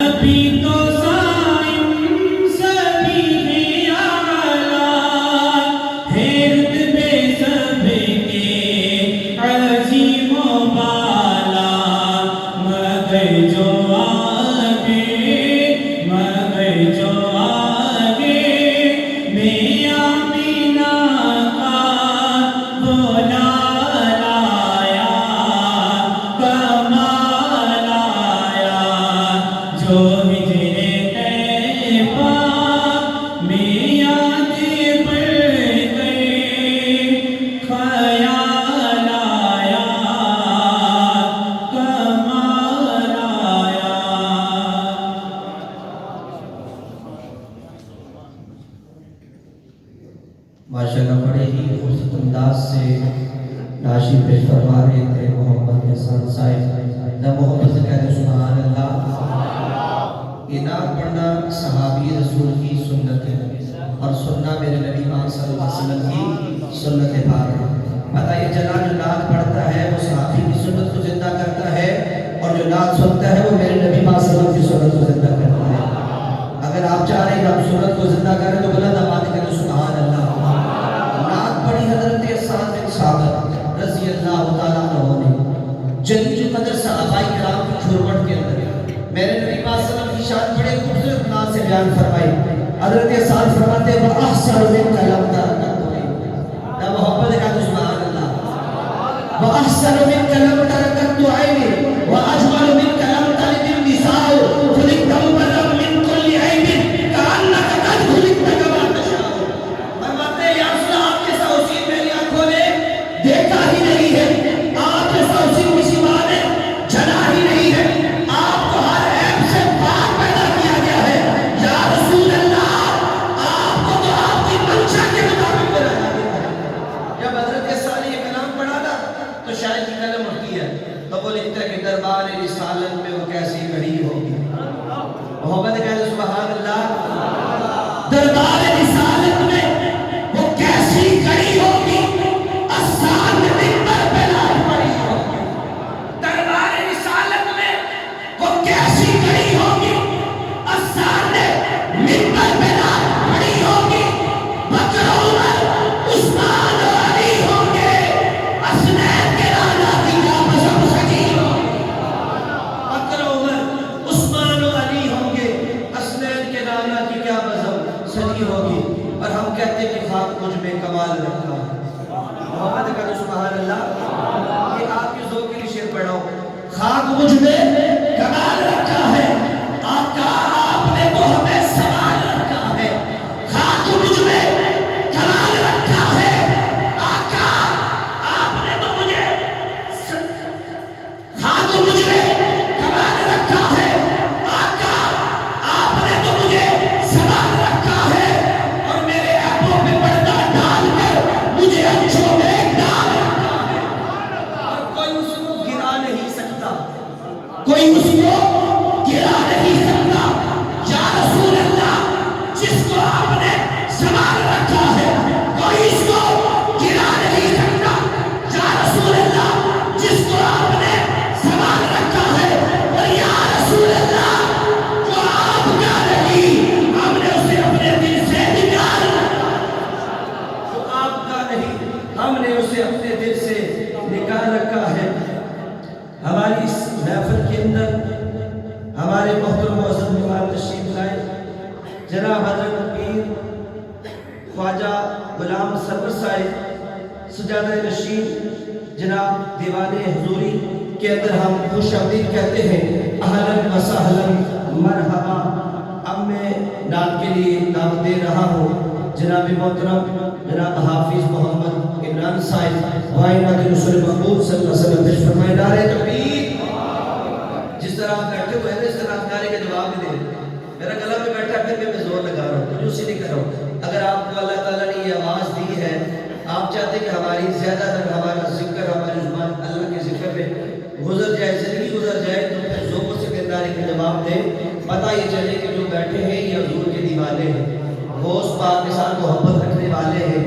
ابھی تو صائم سبھی ہے اعلیٰ، ہے رتبے سب کے عظیم و بالا، مگر جو آگے میں آمینہ کا بولا لایا، کمال آیا، جو ہجرے طیبہ میں یاد پڑ گئے، خیال آیا، کمال آیا۔ ماشاءاللہ بڑے ہی خوبصورت انداز سے نعشی پیش فرما رہے تھے محمد حسن صاحب، نہ محبت سے کہتے سبحان اللہ۔ یہ نعت پڑھنا صحابی رسول کی سنت ہے اور سننا میرے نبی پاک صلی اللہ علیہ وسلم کی سنت پاک ہے۔ بتائیے جناب جو نعت پڑھتا ہے وہ صحابی کی سنت کو زندہ کرتا ہے، اور جو نعت سنتا ہے وہ میرے نبی پاک صلی اللہ علیہ وسلم کی سنت کو زندہ کرتا ہے۔ اگر آپ چاہ رہے ہیں کہ ہم سنت کو زندہ کریں تو بلند آواز کریں سبحان اللہ۔ حضرت سعد بن ثابت رضی اللہ تعالیٰ عنہ نے جلیل قدر صحابہ کرام کی جھرمٹ کے اندر میرے نبی پاک صلی اللہ علیہ وسلم کی شان بڑے خوبصورت انداز سے بیان فرمائی۔ حضرت سعد فرماتے ہیں وَأَحْسَنُ مِنْكَ لَمْ تَرَ قَطُّ عَيْنِي، نہ محبت کا تو سبحان اللہ۔ وَأَحْسَنُ مِنْكَ لَمْ تَرَ قَطُّ عَيْنِي وَأَجْمَلُ مِنْكَ لَمْ تَلِدِ النِّسَاءُ، خُلِقْتَ مُبَرَّأً مِنْ كُلِّ عَيْبٍ كَأَنَّكَ قَدْ خُلِقْتَ كَمَا تَشَاءُ۔ فرماتے ہیں یا رسول اللہ آپ کے ساتھ اسی میری آنکھوں نے دیکھا ہی نہیں ہے، آپ جیسا اسی کسی ماں نے جنا ہی نہیں ہے، آپ کو ہر عیب سے پاک پیدا کیا گیا ہے۔ یا رسول اللہ آپ کو تو آپ کی منشا کے مطابق بنایا گیا ہے۔ جب حضرت سعد یہ کلام پڑھا نا تو شاید کی قلم اٹھتی ہے تو وہ لکھتا ہے کہ دربار رسالت میں وہ کیسی گھڑی ہوگی۔ محبت کہتے سبحان اللہ۔ دربار رسالت میں وہ کیسی گھڑی ہوگی، آسان منبر پہ لائی پڑی ہوگی۔ دربار رسالت میں وہ کیسی گھڑی ہوگی، آسان منبر پہ لائی پڑی ہوگی۔ بکر عمر عثمان و علی ہوں گے، حسنین کے رانا کی کیا بزم سجی ہوگی۔ بکر عمر عثمان و علی ہوں گے، حسنین کے رانا کی کیا بزم سجی ہوگی، اور ہم کہتے ہیں کہ خاک مجھ میں کمال رکھا ہے۔ محمد کا سبحان اللہ۔ یہ آپ کی ذوق کے لیے شعر پڑھا ہوں۔ خاک مجھ میں کمال رکھا ہے، آقا آپ نے تو ہمیں سوال رکھا ہے۔ خاک مجھ میں کمال رکھا ہے، آقا آپ نے تو مجھے خاک مجھ میں کمال رکھا ہے، آقا آپ نے تو مجھے سوال رکھا ہے، اور میرے عیبوں پہ پردہ ڈال کر مجھے اچھوں میں ڈال رکھا ہے، اور کوئی اس کو گرا نہیں سکتا، کوئی اس کو گرا نہیں سکتا۔ یا رسول اللہ جس کو آپ نے سوال رکھا ہے کوئی اس کو گرا نہیں سکتا۔ یا رسول اللہ جس کو آپ نے سوال رکھا ہے، اور یا رسول اللہ جو آپ کا نہیں ہم نے اسے اپنے دل سے نکال رکھا ہے، جو آپ کا نہیں ہم نے اسے اپنے دل سے نکال رکھا ہے۔ ہماری اس محفل کے اندر ہمارے محترم معزز مہمان تشریف لائے جناب حضرت پیر خواجہ غلام سرور صاحب سجادہ نشین جناب دیوان حضوری کے اندر ہم خوش آمدید کہتے ہیں، اہلاً و سہلاً مرحبا۔ اب میں نعت کے لیے دعوت دے رہا ہوں جناب محترم جناب حافظ محمد عمران صاحب وائنات رسول محمود صلی اللہ علیہ وسلم تشریف فرمائے۔ نعرہ تکبیر۔ جس طرح آپ بیٹھے ہوئے ہیں اس طرح آپ نعرے کے جواب بھی دیں۔ میرا گلا میں بیٹھا پھر میں زور لگا رہا ہوں، کنجوسی نہیں کر رہا ہوں۔ اگر آپ کو اللہ تعالیٰ نے یہ آواز دی ہے، آپ چاہتے ہیں کہ ہماری زیادہ تر ہمارا ذکر ہماری زبان اللہ کے ذکر پہ گزر جائے، زندگی گزر جائے، تو پھر ذوق سے نعرے کے جواب دیں۔ پتہ یہ چلے کہ جو بیٹھے ہیں یہ حضور کے دیوانے ہیں، غوث پاک کے ساتھ محبت رکھنے والے ہیں،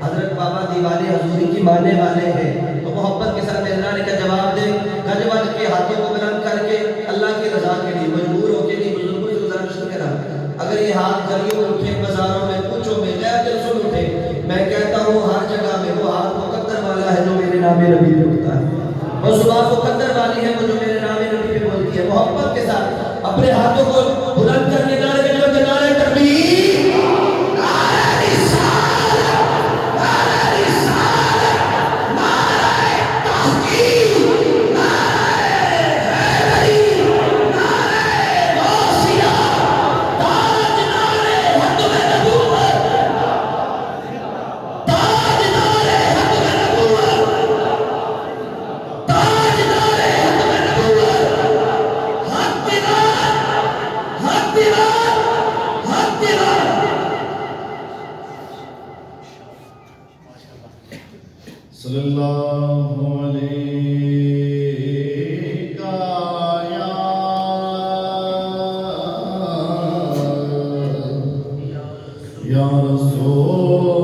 حضرت بابا دیوانے حضوری کی ماننے والے ہیں، تو محبت کے ساتھ نعرے کا جواب دیں۔ گج وج کے ہاتھوں کو بلند کر کے اللہ کی رضا کے لیے مجبور ہو کے نہیں والی ہے وہ جو میرے نام نبی پہ بولتی ہے محبت کے ساتھ اپنے ہاتھوں کو بلند کر کے نعرے کے لوگ نعرے تکبیر نعرہ رسالت نعرہ رسالت نعرہ تحقیق نعرہ حیدری نعرہ غوثیہ تاج نعرہ ختم نبوت تاج نعرہ ختم نبوت تاج نعرہ ختم نبوت حق دیوار حق دیوار حق دیوار صلی اللہ علیہ یا رسول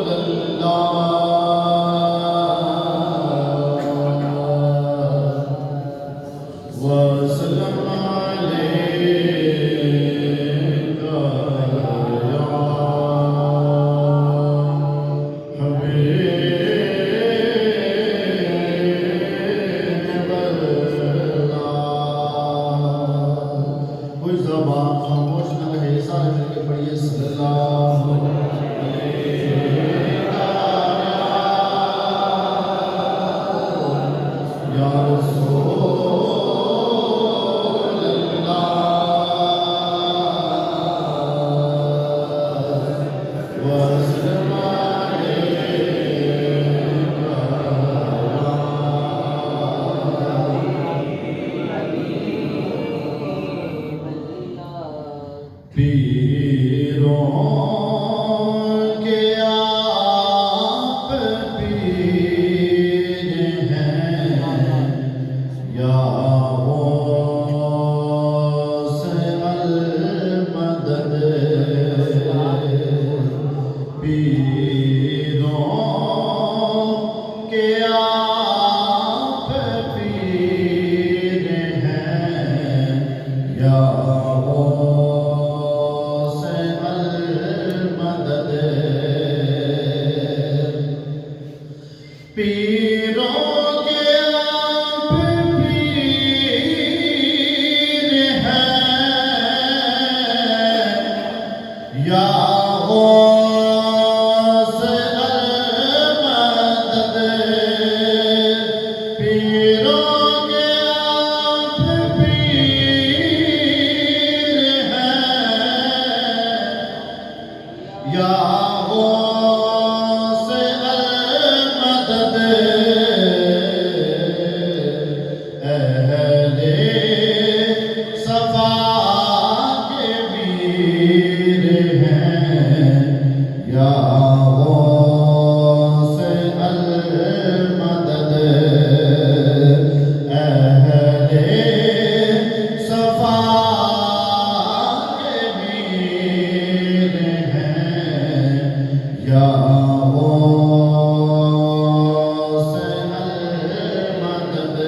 اللہ وسلم علیک یا حبیب اللہ کوئی زبان خاموش نہ رہے سارے مل کے پڑھیے صلی اللہ علیہ یا رسول اللہ وسلم پیروں کے آپ پیر ہیں یا غوث المدد پیروں کے آپ پیر ہیں یا غوث المدد پیروں کے آپ پیر ہیں یا غوث المدد پیروں کے آپ پیر ہیں یا غوث المدد اہل صفا کے میر ہیں یا غوث المدد اہل صفا کے میر ہیں یا غوث المدد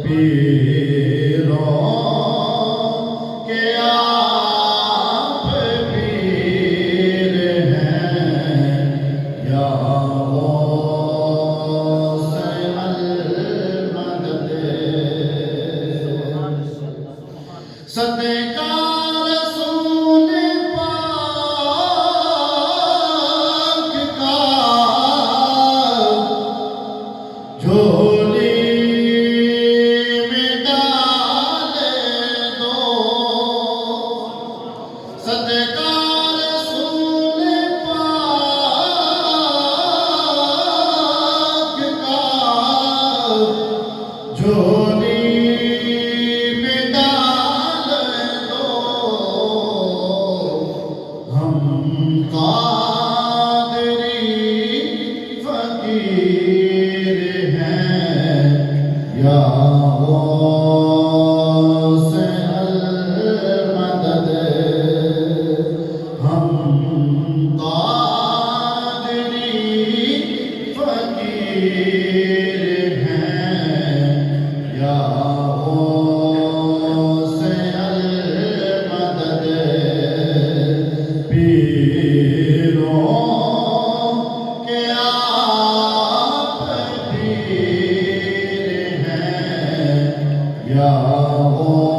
پیروں کے آپ پیر ہیں یا غوث المدد صدقہ رسول پاک کا جھولی میں ڈال دو صدقہ رسول پاک کا جھولی میں ڈال دو یا